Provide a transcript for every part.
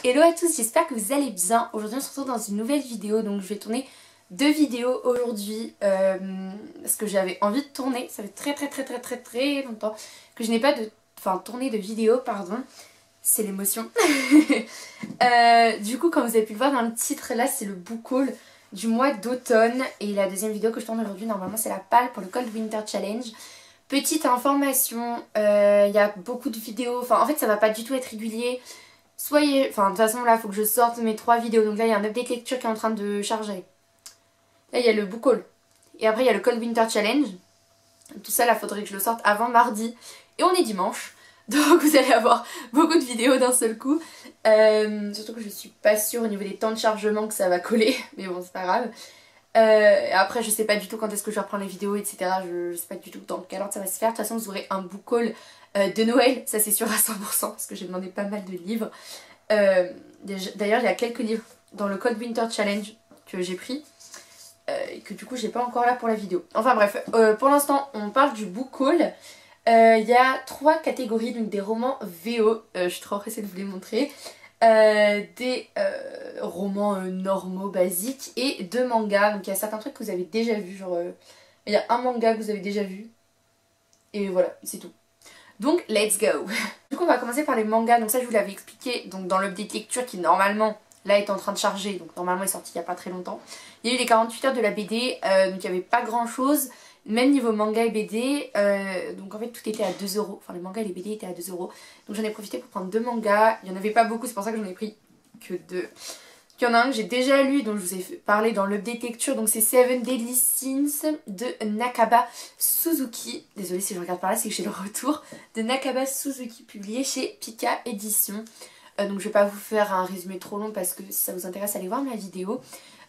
Hello à tous, j'espère que vous allez bien. Aujourd'hui on se retrouve dans une nouvelle vidéo, donc je vais tourner 2 vidéos aujourd'hui parce que j'avais envie de tourner. Ça fait très longtemps que je n'ai pas tourné de vidéo, pardon. C'est l'émotion. Du coup, comme vous avez pu le voir dans le titre, là c'est le book haul du mois d'automne. Et la deuxième vidéo que je tourne aujourd'hui, normalement c'est la palle pour le Cold Winter Challenge. Petite information, il y a beaucoup de vidéos, en fait ça va pas du tout être régulier. De toute façon là il faut que je sorte mes 3 vidéos. Donc là il y a un update lecture qui est en train de charger. Là il y a le book haul. Et après il y a le Cold Winter Challenge. Tout ça là faudrait que je le sorte avant mardi. Et on est dimanche. Donc vous allez avoir beaucoup de vidéos d'un seul coup. Surtout que je suis pas sûre au niveau des temps de chargement que ça va coller. Mais bon c'est pas grave. Après je sais pas du tout quand est-ce que je vais reprendre les vidéos, etc. Je sais pas du tout dans quel ordre ça va se faire. De toute façon vous aurez un book haul de Noël, ça c'est sûr à 100% parce que j'ai demandé pas mal de livres. D'ailleurs il y a quelques livres dans le Cold Winter Challenge que j'ai pris et que du coup j'ai pas encore là pour la vidéo. Enfin bref, pour l'instant on parle du book haul. Il y a 3 catégories, donc des romans VO, je suis trop pressée de vous les montrer. Des romans normaux, basiques, et 2 mangas. Donc il y a certains trucs que vous avez déjà vu, genre il y a un manga que vous avez déjà vu et voilà, c'est tout. Donc let's go. Du coup on va commencer par les mangas. Donc ça je vous l'avais expliqué donc dans l'update lecture qui normalement là est en train de charger, donc normalement est sorti il n'y a pas très longtemps. Il y a eu les 48 heures de la BD, donc il n'y avait pas grand chose. Même niveau manga et BD, donc en fait tout était à 2 €, enfin les mangas et les BD étaient à 2 €. Donc j'en ai profité pour prendre 2 mangas, il n'y en avait pas beaucoup, c'est pour ça que j'en ai pris que 2. Il y en a un que j'ai déjà lu, dont je vous ai parlé dans l'update lecture, donc c'est Seven Deadly Sins de Nakaba Suzuki. Désolée si je regarde par là, c'est que j'ai le retour. De Nakaba Suzuki, publié chez Pika Édition. Donc je vais pas vous faire un résumé trop long parce que si ça vous intéresse, allez voir ma vidéo.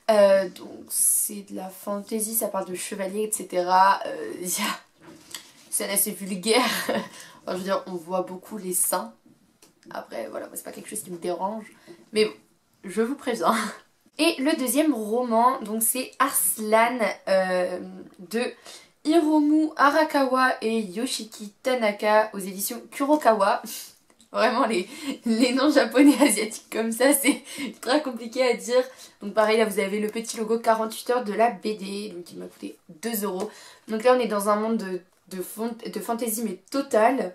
Donc c'est de la fantasy, ça parle de chevaliers, etc. C'est assez vulgaire. Enfin, je veux dire, on voit beaucoup les seins. Après, voilà, c'est pas quelque chose qui me dérange. Mais bon, je vous préviens. Et le deuxième roman, donc c'est Arslan de Hiromu Arakawa et Yoshiki Tanaka aux éditions Kurokawa. Vraiment les noms japonais asiatiques comme ça c'est très compliqué à dire. Donc pareil là vous avez le petit logo 48 heures de la BD, donc il m'a coûté 2 €. Donc là on est dans un monde de fantasy mais total.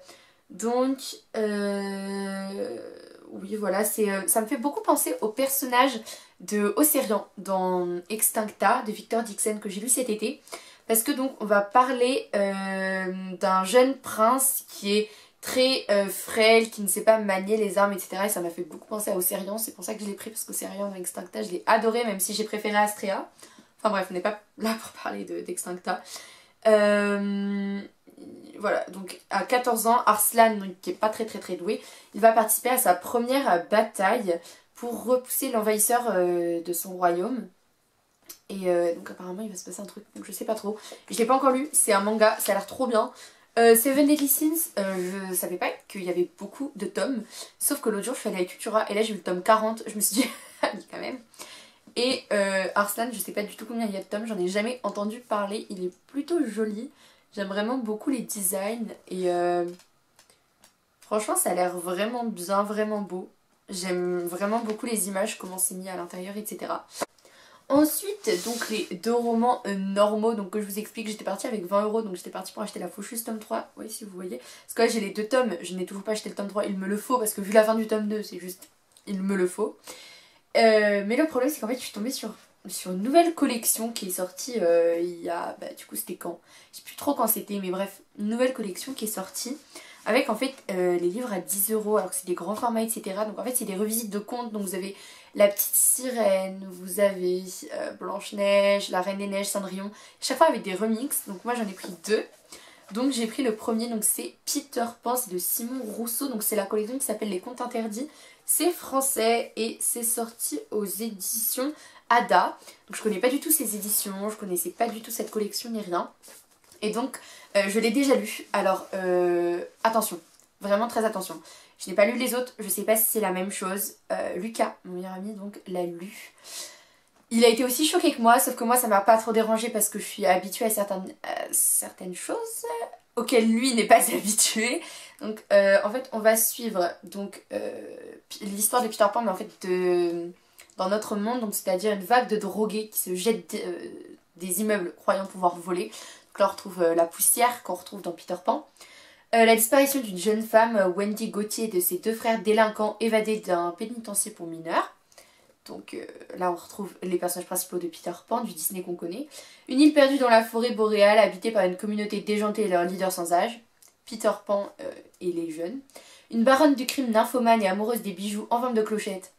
Donc oui voilà, ça me fait beaucoup penser au personnage de Océan dans Extincta de Victor Dixon que j'ai lu cet été. Parce que donc on va parler d'un jeune prince qui est très frêle, qui ne sait pas manier les armes, etc. Et ça m'a fait beaucoup penser à Océan, c'est pour ça que je l'ai pris, parce qu'Océan dans Extincta, je l'ai adoré, même si j'ai préféré Astrea. Enfin bref, on n'est pas là pour parler d'Extincta. Voilà, donc à 14 ans, Arslan, donc, qui est pas très doué, il va participer à sa première bataille pour repousser l'envahisseur de son royaume. Et donc apparemment il va se passer un truc, donc je sais pas trop. Je l'ai pas encore lu, c'est un manga, ça a l'air trop bien. Seven Deadly Sins, je savais pas qu'il y avait beaucoup de tomes. Sauf que l'autre jour je suis allée à Cultura et là j'ai vu le tome 40, je me suis dit, ah oui quand même. Et Arslan, je sais pas du tout combien il y a de tomes, j'en ai jamais entendu parler, il est plutôt joli. J'aime vraiment beaucoup les designs et franchement ça a l'air vraiment bien, vraiment beau. J'aime vraiment beaucoup les images, comment c'est mis à l'intérieur, etc. Ensuite, donc les 2 romans normaux, donc que je vous explique, j'étais partie avec 20 €, donc j'étais partie pour acheter la Faucheuse tome 3, oui si vous voyez. Parce que là j'ai les 2 tomes, je n'ai toujours pas acheté le tome 3, il me le faut, parce que vu la fin du tome 2, c'est juste, il me le faut. Mais le problème c'est qu'en fait je suis tombée sur une nouvelle collection qui est sortie il y a, du coup c'était quand? Je sais plus trop quand c'était, mais bref, une nouvelle collection qui est sortie. Avec en fait les livres à 10 € alors que c'est des grands formats, etc. Donc en fait c'est des revisites de contes, donc vous avez La Petite Sirène, vous avez Blanche-Neige, La Reine des Neiges, Cendrillon, chaque fois avec des remixes. Donc moi j'en ai pris 2. Donc j'ai pris le premier, donc c'est Peter Pan, c'est de Simon Rousseau, donc c'est la collection qui s'appelle Les Contes Interdits. C'est français et c'est sorti aux éditions Ada. Donc je connais pas du tout ces éditions, je connaissais pas du tout cette collection ni rien. Et donc je l'ai déjà lu, alors attention, vraiment très attention. Je n'ai pas lu les autres, je sais pas si c'est la même chose. Lucas, mon meilleur ami, donc l'a lu. Il a été aussi choqué que moi, sauf que moi ça m'a pas trop dérangé parce que je suis habituée à certaines choses auxquelles lui n'est pas habitué. Donc en fait on va suivre donc l'histoire de Peter Pan, mais en fait dans notre monde, donc c'est-à-dire une vague de drogués qui se jettent des immeubles croyant pouvoir voler. Donc là on retrouve la poussière qu'on retrouve dans Peter Pan. La disparition d'une jeune femme, Wendy Gauthier, et de ses 2 frères délinquants évadés d'un pénitencier pour mineurs. Donc là on retrouve les personnages principaux de Peter Pan, du Disney qu'on connaît. Une île perdue dans la forêt boréale, habitée par une communauté déjantée et leur leader sans âge, Peter Pan et les jeunes. Une baronne du crime nymphomane et amoureuse des bijoux en forme de clochette,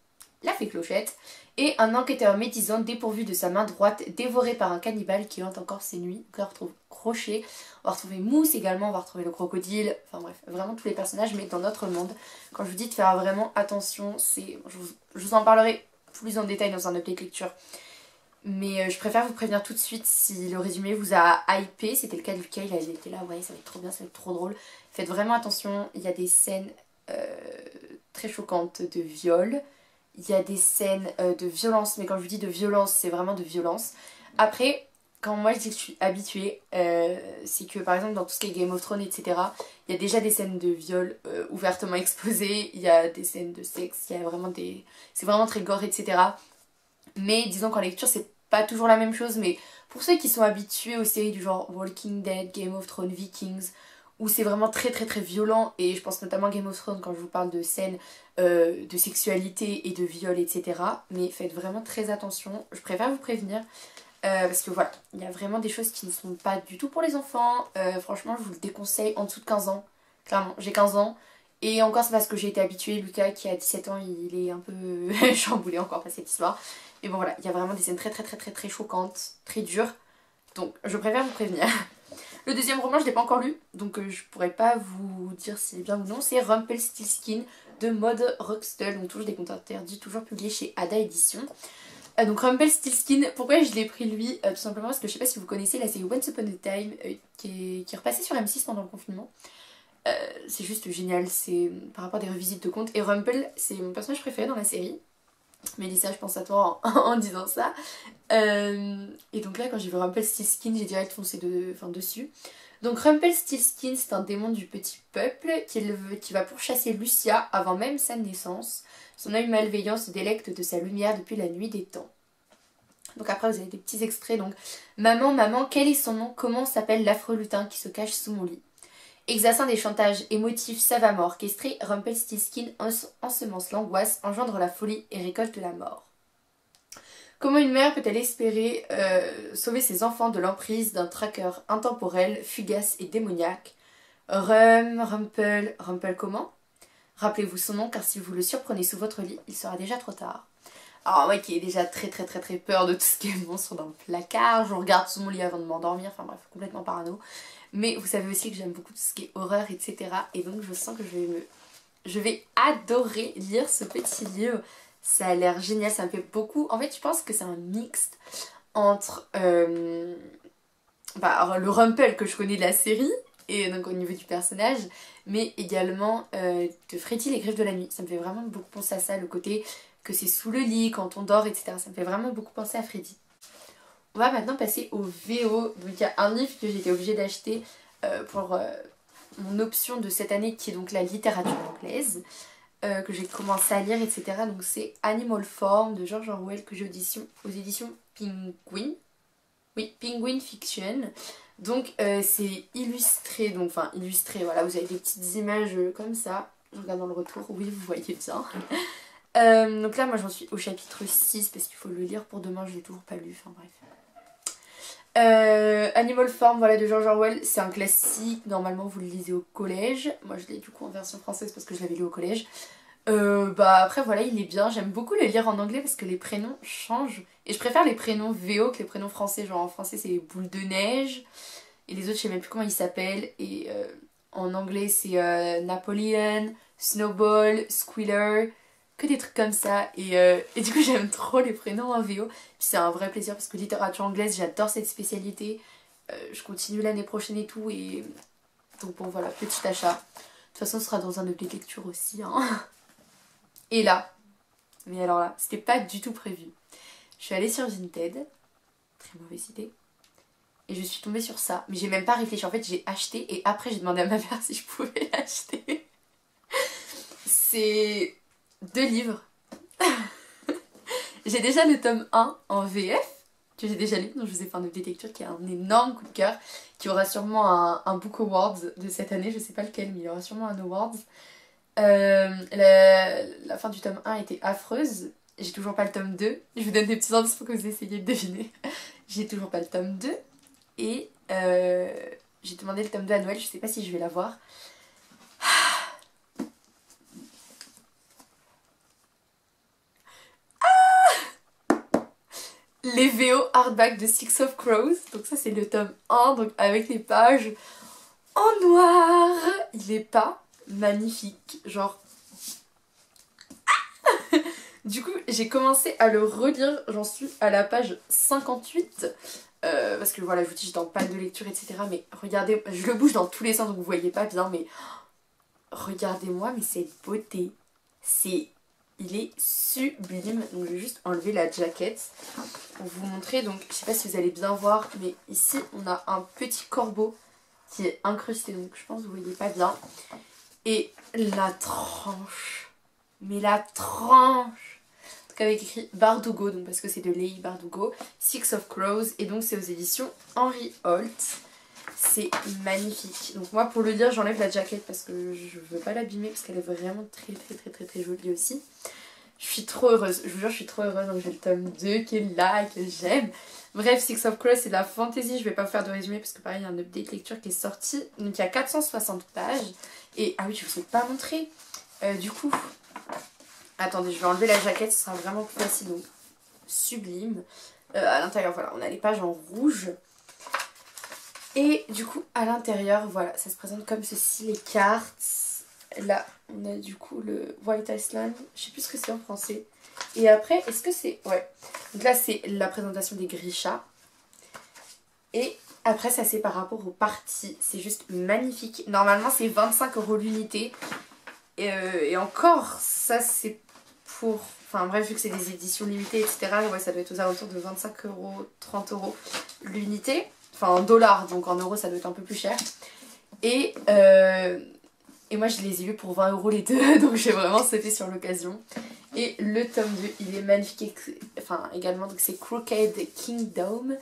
la fée Clochette. Et un enquêteur médisant dépourvu de sa main droite, dévoré par un cannibale qui hante encore ses nuits. Donc là on retrouve Crochet, on va retrouver Mousse également, on va retrouver le crocodile, enfin bref, vraiment tous les personnages, mais dans notre monde. Quand je vous dis de faire vraiment attention, je vous en parlerai plus en détail dans un update lecture. Mais je préfère vous prévenir tout de suite si le résumé vous a hypé. C'était le cas de Lucas, il était là, ouais ça va être trop bien, ça va être trop drôle. Faites vraiment attention, il y a des scènes très choquantes de viol. Il y a des scènes de violence, mais quand je vous dis de violence, c'est vraiment de violence. Après, quand moi je dis que je suis habituée, c'est que par exemple dans tout ce qui est Game of Thrones, etc., il y a déjà des scènes de viol ouvertement exposées, il y a des scènes de sexe, il y a vraiment des... c'est vraiment très gore, etc. Mais disons qu'en lecture, c'est pas toujours la même chose, mais pour ceux qui sont habitués aux séries du genre Walking Dead, Game of Thrones, Vikings, où c'est vraiment très très très violent, et je pense notamment à Game of Thrones quand je vous parle de scènes de sexualité et de viol, etc. Mais faites vraiment très attention, je préfère vous prévenir, parce que voilà, il y a vraiment des choses qui ne sont pas du tout pour les enfants. Franchement, je vous le déconseille en dessous de 15 ans, clairement, j'ai 15 ans, et encore c'est parce que j'ai été habituée. Lucas qui a 17 ans, il est un peu chamboulé encore par cette histoire. Mais bon voilà, il y a vraiment des scènes très très très très très choquantes, très dures, donc je préfère vous prévenir. Le deuxième roman, je ne l'ai pas encore lu, donc je pourrais pas vous dire si c'est bien ou non. C'est Rumpelstiltskin de Maud Roxtel, donc toujours des contes interdits, toujours publié chez Ada Éditions. Donc Rumpelstiltskin, pourquoi je l'ai pris lui tout simplement parce que je sais pas si vous connaissez la série Once Upon a Time qui est repassée sur M6 pendant le confinement. C'est juste génial, c'est par rapport à des revisites de contes. Et Rumpel, c'est mon personnage préféré dans la série. Mélissa, je pense à toi en disant ça. Et donc là, quand j'ai vu Rumpelstiltskin, j'ai direct foncé dessus. Donc Rumpelstiltskin, c'est un démon du petit peuple qui va pourchasser Lucia avant même sa naissance. Son œil malveillant se délecte de sa lumière depuis la nuit des temps. Donc après, vous avez des petits extraits. Donc maman, maman, quel est son nom? Comment s'appelle l'affreux lutin qui se cache sous mon lit? Exerçant des chantages émotifs savamment orchestrés, Rumpelstiltskin ensemence l'angoisse, engendre la folie et récolte la mort. Comment une mère peut-elle espérer sauver ses enfants de l'emprise d'un tracker intemporel, fugace et démoniaque? Rumpel comment? Rappelez-vous son nom, car si vous le surprenez sous votre lit, il sera déjà trop tard. Alors moi qui ai déjà très peur de tout ce qui est monstre dans le placard, je regarde sous mon lit avant de m'endormir, enfin bref, complètement parano. Mais vous savez aussi que j'aime beaucoup tout ce qui est horreur, etc. Et donc je sens que je vais adorer lire ce petit livre. Ça a l'air génial, ça me fait beaucoup... En fait, je pense que c'est un mixte entre le Rumpel que je connais de la série, et donc au niveau du personnage, mais également de Freddy les Griffes de la Nuit. Ça me fait vraiment beaucoup penser à ça, le côté que c'est sous le lit, quand on dort, etc. Ça me fait vraiment beaucoup penser à Freddy. On va maintenant passer au VO. Donc il y a un livre que j'ai été obligée d'acheter pour mon option de cette année, qui est donc la littérature anglaise, que j'ai commencé à lire, etc. Donc c'est Animal Farm de George Orwell, que j'ai aux éditions Penguin. Oui, Penguin Fiction. Donc c'est illustré, donc enfin illustré, voilà, vous avez des petites images comme ça. Je regarde dans le retour, oui vous voyez bien. Donc là moi j'en suis au chapitre 6 parce qu'il faut le lire pour demain, je l'ai toujours pas lu, enfin bref. Animal Farm, voilà, de George Orwell, c'est un classique, normalement vous le lisez au collège. Moi je l'ai du coup en version française parce que je l'avais lu au collège. Après voilà, il est bien, j'aime beaucoup le lire en anglais parce que les prénoms changent. Et je préfère les prénoms VO que les prénoms français, genre en français c'est Boule de Neige, et les autres je sais même plus comment ils s'appellent. Et en anglais c'est Napoleon, Snowball, Squealer, que des trucs comme ça. Et du coup j'aime trop les prénoms en VO. Puis c'est un vrai plaisir parce que littérature anglaise, j'adore cette spécialité. Je continue l'année prochaine et tout. Et donc bon voilà, petit achat. De toute façon ce sera dans un update lecture aussi, hein. Et là, mais alors là, c'était pas du tout prévu. Je suis allée sur Vinted, très mauvaise idée, et je suis tombée sur ça. Mais j'ai même pas réfléchi, en fait j'ai acheté et après j'ai demandé à ma mère si je pouvais l'acheter. C'est 2 livres. J'ai déjà le tome 1 en VF, que j'ai déjà lu, donc je vous ai fait un update lecture qui est un énorme coup de cœur, qui aura sûrement un Book Awards de cette année, je sais pas lequel, mais il y aura sûrement un Awards. La fin du tome 1 était affreuse, j'ai toujours pas le tome 2, je vous donne des petits indices pour que vous essayiez de deviner. J'ai toujours pas le tome 2, et j'ai demandé le tome 2 à Noël, je sais pas si je vais l'avoir. Les VO hardback de Six of Crows, donc ça c'est le tome 1, donc avec les pages en noir. Il est pas magnifique, genre... Du coup j'ai commencé à le relire, j'en suis à la page 58, parce que voilà je vous dis je suis dans panne de lecture etc, mais regardez, je le bouge dans tous les sens donc vous voyez pas bien, mais regardez-moi mais cette beauté, il est sublime. Donc je vais juste enlever la jaquette pour vous montrer. Donc je sais pas si vous allez bien voir, mais ici on a un petit corbeau qui est incrusté, donc je pense que vous voyez pas bien. Et la tranche, mais la tranche, donc avec écrit Bardugo, donc parce que c'est de Leigh Bardugo, Six of Crows, et donc c'est aux éditions Henry Holt. C'est magnifique. Donc moi pour le lire j'enlève la jaquette parce que je veux pas l'abîmer parce qu'elle est vraiment très jolie aussi. Je suis trop heureuse, je vous jure je suis trop heureuse. Donc j'ai le tome 2 qui est là, que j'aime. Bref, Six of Crows c'est de la fantasy, je vais pas vous faire de résumé parce que pareil il y a un update lecture qui est sorti. Donc il y a 460 pages. Et ah oui je vous ai pas montré. Du coup, attendez je vais enlever la jaquette, ce sera vraiment plus facile. Donc sublime. À l'intérieur voilà, on a les pages en rouge. Et du coup à l'intérieur voilà ça se présente comme ceci, les cartes. Là on a du coup le White Island, je sais plus ce que c'est en français. Et après est-ce que c'est... ouais. Donc là c'est la présentation des Grisha. Et après ça c'est par rapport aux parties. C'est juste magnifique. Normalement c'est 25 € l'unité. Et encore ça c'est pour... enfin bref vu que c'est des éditions limitées etc. Ouais ça doit être aux alentours de 25 €, 30 € l'unité. Enfin en dollars, donc en euros ça doit être un peu plus cher. Et moi je les ai eu pour 20 € les deux, donc j'ai vraiment sauté sur l'occasion. Et le tome 2 il est magnifique, enfin également donc c'est Crooked Kingdom,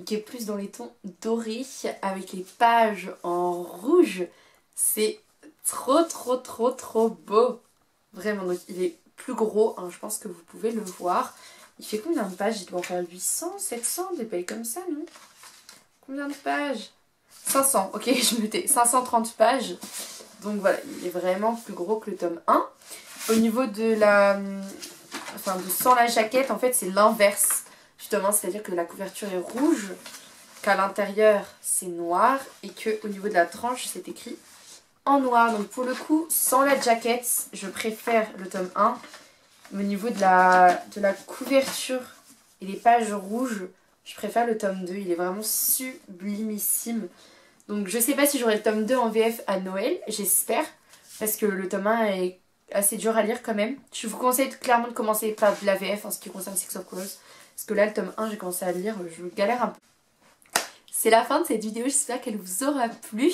qui est plus dans les tons dorés avec les pages en rouge. C'est trop beau. Vraiment, donc il est plus gros, hein, je pense que vous pouvez le voir. Il fait combien de pages? Il doit en faire 800, 700, des pages comme ça, non? Combien de pages? 500, ok, je me tais. 530 pages. Donc voilà, il est vraiment plus gros que le tome 1. Au niveau de la... enfin, de sans la jaquette, en fait, c'est l'inverse. Justement, c'est-à-dire que la couverture est rouge, qu'à l'intérieur, c'est noir, et qu'au niveau de la tranche, c'est écrit en noir. Donc pour le coup, sans la jaquette, je préfère le tome 1. Mais au niveau de la couverture et les pages rouges, je préfère le tome 2, il est vraiment sublimissime. Donc je sais pas si j'aurai le tome 2 en VF à Noël, j'espère. Parce que le tome 1 est assez dur à lire quand même. Je vous conseille clairement de commencer par de la VF en ce qui concerne Six of Crows. Parce que là le tome 1 j'ai commencé à le lire, je galère un peu. C'est la fin de cette vidéo, j'espère qu'elle vous aura plu.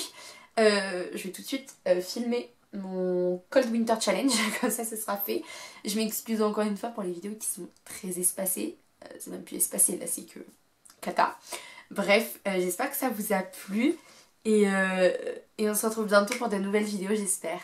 Je vais tout de suite filmer mon Cold Winter Challenge, comme ça ce sera fait. Je m'excuse encore une fois pour les vidéos qui sont très espacées. C'est même plus espacé là, c'est que cata. Bref, j'espère que ça vous a plu et on se retrouve bientôt pour de nouvelles vidéos, j'espère.